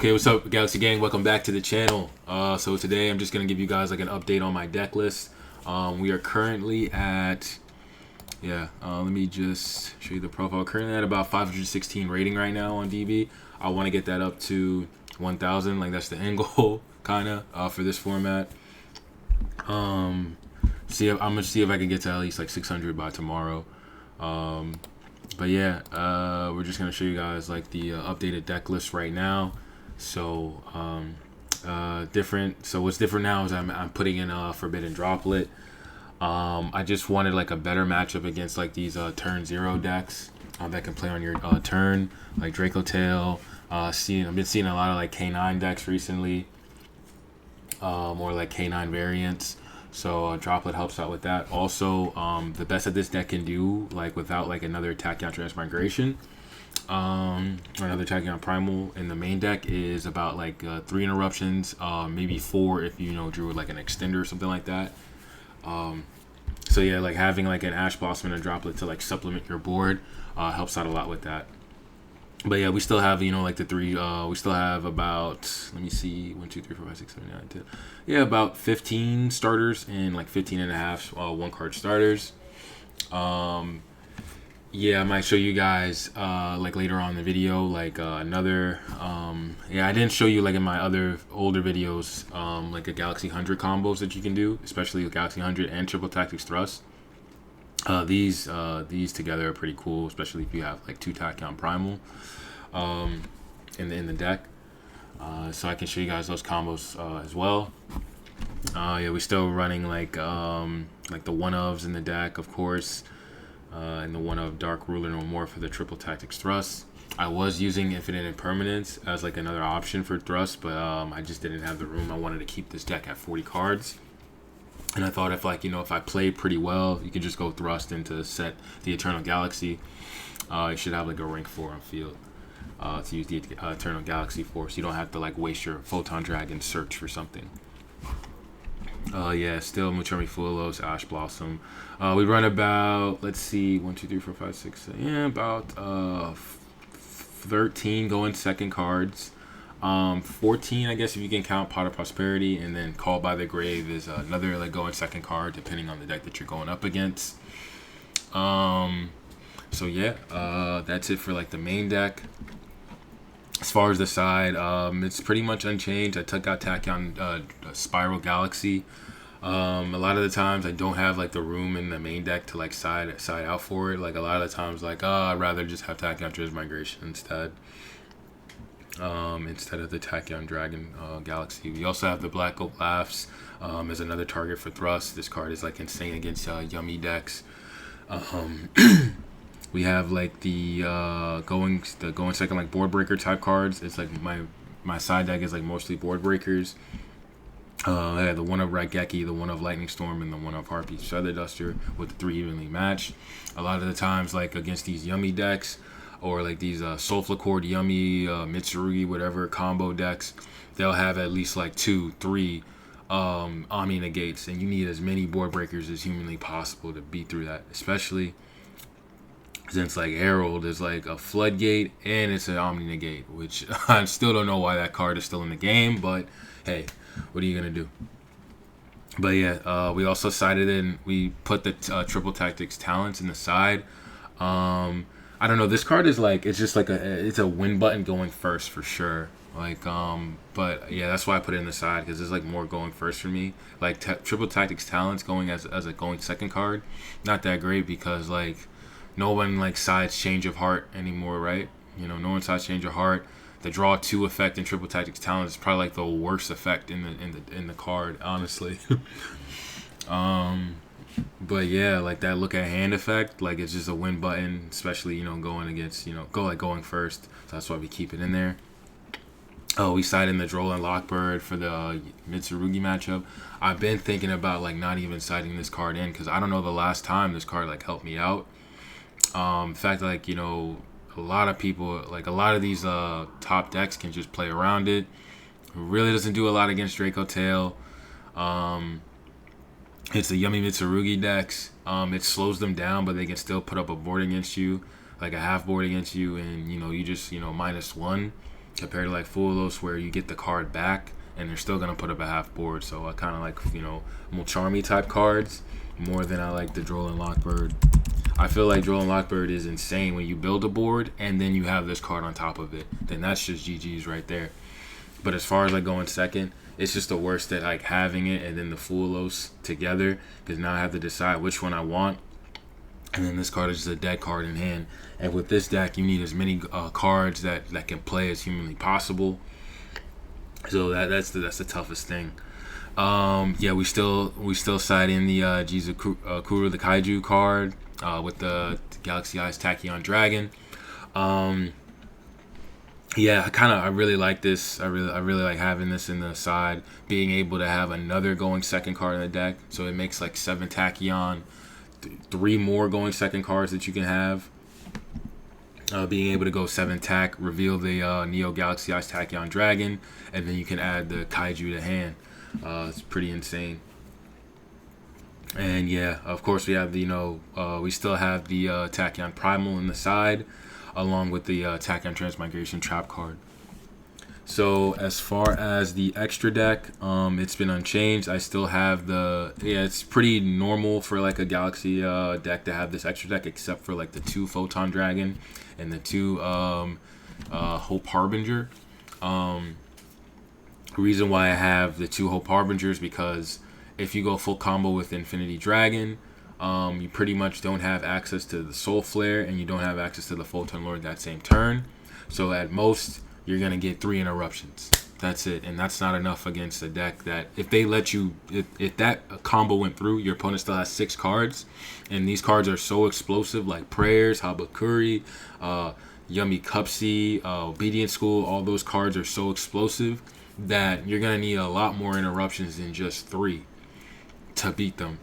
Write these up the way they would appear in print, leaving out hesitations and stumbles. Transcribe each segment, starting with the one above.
Okay, what's up, Galaxy Gang? Welcome back to the channel. So today I'm just gonna give you guys like an update on my deck list. We are currently at, let me just show you the profile. Currently at about 516 rating right now on DB. I want to get that up to 1,000. Like that's the end goal, kind of, for this format. I'm gonna see if I can get to at least like 600 by tomorrow. But yeah, we're just gonna show you guys like the updated deck list right now. So different. So what's different now is I'm putting in a Forbidden Droplet. I just wanted like a better matchup against like these turn 0 decks that can play on your turn, like Draco Tail. I've been seeing a lot of like K9 decks recently, or like K9 variants. So Droplet helps out with that. Also, the best that this deck can do, like without like another Tachyon Transmigration, or another Tachyon Primal in the main deck, is about like 3 interruptions, maybe 4 if you drew like an extender or something like that. So yeah, like having like an Ash Blossom and a Droplet to like supplement your board helps out a lot with that. But yeah, we still have, like the 3, we still have about, let me see, 1, 2, 3, 4, 5, 6, 7, 9, 10. Yeah, about 15 starters and like 15 and a half 1-card starters. Yeah, I might show you guys like later on in the video, like another, I didn't show you like in my other older videos, like a Galaxy 100 combos that you can do, especially with Galaxy 100 and Triple Tactics Thrust. These together are pretty cool, especially if you have like 2 Tachyon Primal in the deck. So I can show you guys those combos as well. Yeah, we're still running like the 1-ofs in the deck, of course, and the 1-of Dark Ruler no more for the Triple Tactics Thrust. I was using Infinite Impermanence as like another option for Thrust, but I just didn't have the room. I wanted to keep this deck at 40 cards. And I thought if like, if I played pretty well, you could just go Thrust into set the Eternal Galaxy. You should have like a rank 4 on field to use the Eternal Galaxy for, so you don't have to like waste your Photon Dragon search for something. Yeah, still Muchurmi Fuelos, Ash Blossom. We run about, let's see, 1, 2, 3, 4, 5, 6, about 13 going second cards. 14, I guess, if you can count Pot of Prosperity, and then Called by the Grave is another like going second card depending on the deck that you're going up against. So yeah, that's it for like the main deck. As far as the side, it's pretty much unchanged. I took out Tachyon Spiral Galaxy. A lot of the times I don't have like the room in the main deck to like side out for it. Like a lot of the times, like I'd rather just have Tachyon Transmigration instead. Instead of the Tachyon Dragon Galaxy. We also have the Black Oak Laughs as another target for Thrust. This card is like insane against Yummy decks. We have like the going second like board breaker type cards. It's like my side deck is like mostly board breakers. I have the 1-of Raigeki, the 1-of Lightning Storm, and the 1-of Harpy's Feather Duster with the 3 evenly matched. A lot of the times, like against these Yummy decks, or like these Soulful Accord, Yummy, Mitsurugi, whatever combo decks, they'll have at least like 2, 3 Omni Negates, and you need as many board breakers as humanly possible to beat through that, especially since like Herald is like a Floodgate and it's an Omni Negate, which I still don't know why that card is still in the game, but hey, what are you gonna do? But yeah, we also sided in, we put the Triple Tactics Talents in the side. I don't know, this card is like, it's just like it's a win button going first for sure. Like, but yeah, that's why I put it in the side, because there's like more going first for me. Like Triple Tactics Talents going as a going second card, not that great, because like no one like sides Change of Heart anymore, right? No one sides Change of Heart. The draw 2 effect in Triple Tactics Talents is probably like the worst effect in the card, honestly. But yeah, like that look at hand effect, like it's just a win button, especially going against going first. So that's why we keep it in there. Oh, we side in the Droll and Lockbird for the Mitsurugi matchup. I've been thinking about like not even siding this card in, because I don't know the last time this card like helped me out. In fact, like a lot of people, like a lot of these top decks can just play around it. It really doesn't do a lot against Draco Tail. It's the Yummy Mitsurugi decks. It slows them down, but they can still put up a board against you, like a half board against you, and you just -1. compared to like Fulos where you get the card back and they're still gonna put up a half board. So I kind of like, you know, Mulcharmy type cards more than I like the Droll Lockbird. I feel like Droll Lockbird is insane when you build a board and then you have this card on top of it. Then that's just GG's right there. But as far as like going second, it's just the worst that like having it and then the Fulos together, because now I have to decide which one I want. And then this card is just a dead card in hand. And with this deck, you need as many cards that can play as humanly possible. So that's the toughest thing. Yeah, we still side in the Jizukuru, the Kaiju card with the Galaxy Eyes Tachyon Dragon. Yeah, I really like this. I really like having this in the side, being able to have another going second card in the deck. So it makes like 7 Tachyon, 3 more going second cards that you can have. Being able to go 7 tack, reveal the Neo Galaxy Eyes Tachyon Dragon, and then you can add the Kaiju to hand. It's pretty insane. And yeah, of course we have the, we still have the Tachyon Primal in the side, along with the Tachyon Transmigration Trap card. So as far as the extra deck, it's been unchanged. I still have it's pretty normal for like a Galaxy deck to have this extra deck, except for like the 2 Photon Dragon and the 2 Hope Harbinger. Reason why I have the 2 Hope Harbingers, because if you go full combo with Infinity Dragon, you pretty much don't have access to the Soul Flare, and you don't have access to the Photon Lord that same turn. So at most, you're going to get 3 interruptions. That's it. And that's not enough against a deck that, if they let you, if that combo went through, your opponent still has 6 cards. And these cards are so explosive, like Prayers, Habakuri, Yummy Cupsy, Obedient School. All those cards are so explosive that you're going to need a lot more interruptions than just 3 to beat them.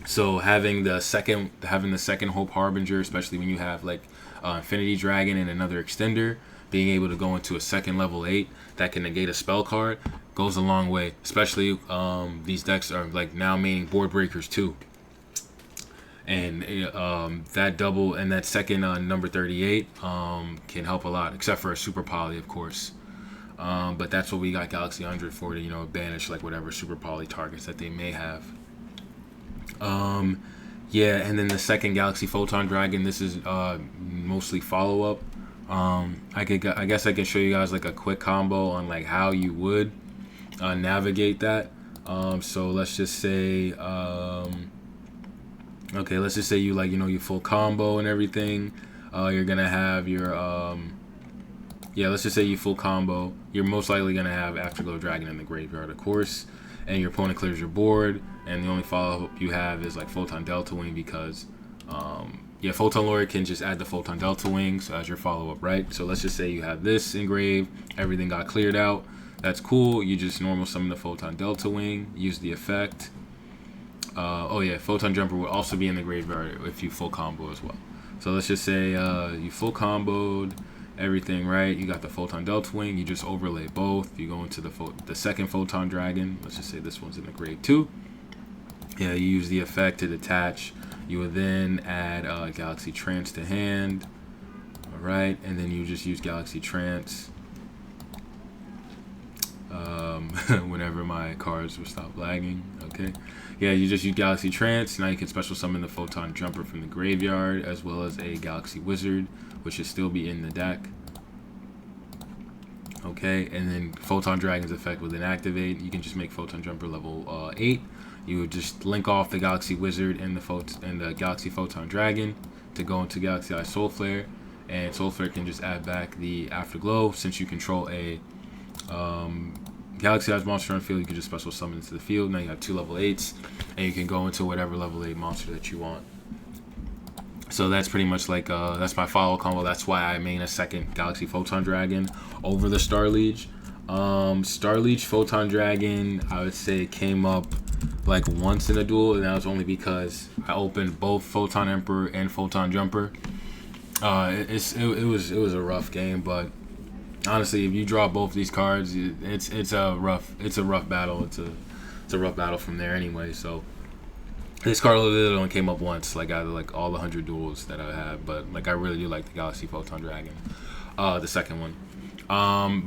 So having the second Hope Harbinger, especially when you have like Infinity Dragon and another extender, being able to go into a second level 8 that can negate a spell card goes a long way. Especially these decks are like now maining Board Breakers too. And that double and that second number 38 can help a lot, except for a Super Poly, of course. But that's what we got Galaxy 100 for, to banish like whatever Super Poly targets that they may have. Yeah, and then the second Galaxy Photon Dragon, this is mostly follow-up. I guess I can show you guys like a quick combo on like how you would navigate that. So let's just say okay, let's just say you you full combo and everything. You're gonna have your let's just say you full combo. You're most likely gonna have Afterglow Dragon in the graveyard, of course, and your opponent clears your board, and the only follow-up you have is like Photon Delta Wing, because Photon Lord can just add the Photon Delta Wings as your follow-up, right? So let's just say you have this engraved, everything got cleared out. That's cool. You just normal summon the Photon Delta Wing, use the effect. Photon Jumper will also be in the graveyard if you full combo as well. So let's just say you full comboed everything, right? You got the Photon Delta Wing, you just overlay both. You go into the second Photon Dragon. Let's just say this one's in the grave too. Yeah, you use the effect to detach. You would then add Galaxy Trance to hand. Alright, and then you just use Galaxy Trance whenever my cards will stop lagging. Okay. Yeah, you just use Galaxy Trance. Now you can special summon the Photon Jumper from the graveyard, as well as a Galaxy Wizard, which should still be in the deck. Okay, and then Photon Dragon's effect will then activate. You can just make Photon Jumper level 8. You would just link off the Galaxy Wizard and the Galaxy Photon Dragon to go into Galaxy Eye Soul Flare, and Soul Flare can just add back the Afterglow. Since you control a Galaxy Eyes monster on the field, you can just special summon into the field. Now you have 2 level 8s, and you can go into whatever level 8 monster that you want. So that's pretty much like that's my follow combo. That's why I main a second Galaxy Photon Dragon over the Starliege. Starliege Photon Dragon, I would say, came up like once in a duel, and that was only because I opened both Photon Emperor and Photon Jumper. It was a rough game, but honestly, if you draw both these cards, it's a rough battle. It's a rough battle from there anyway. So this card literally only came up once, like out of like all the 100 duels that I had. But like I really do like the Galaxy Photon Dragon, the second one.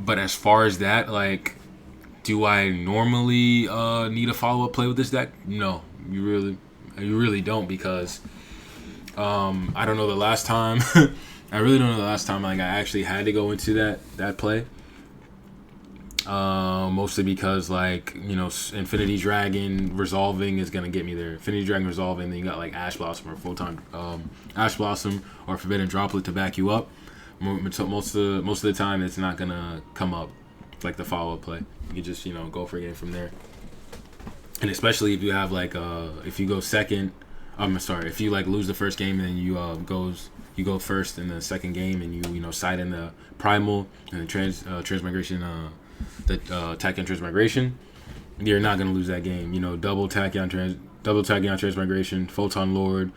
But as far as that, like, do I normally need a follow-up play with this deck? No, you really don't, because I don't know the last time. I really don't know the last time like I actually had to go into that play. Mostly because, like, you know, Infinity Dragon resolving is gonna get me there. Infinity Dragon resolving, then you got like Ash Blossom or Photon Ash Blossom or Forbidden Droplet to back you up. Most of the time, it's not gonna come up like the follow-up play. You can just, you know, go for a game from there. And especially if you have like if you go second, I'm sorry, if you like lose the first game and then you go first in the second game, and you know, side in the primal and the transmigration, the Tachyon transmigration, you're not gonna lose that game. You know, double Tachyon transmigration, Photon Lord,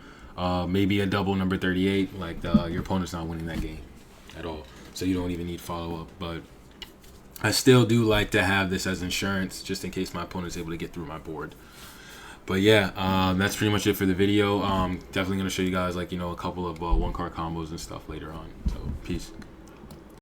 maybe a double number 38. Like, your opponent's not winning that game at all, so you don't even need follow up. But I still do like to have this as insurance, just in case my opponent's able to get through my board. But yeah, that's pretty much it for the video. Definitely gonna show you guys, like, you know, a couple of 1-card combos and stuff later on. So peace.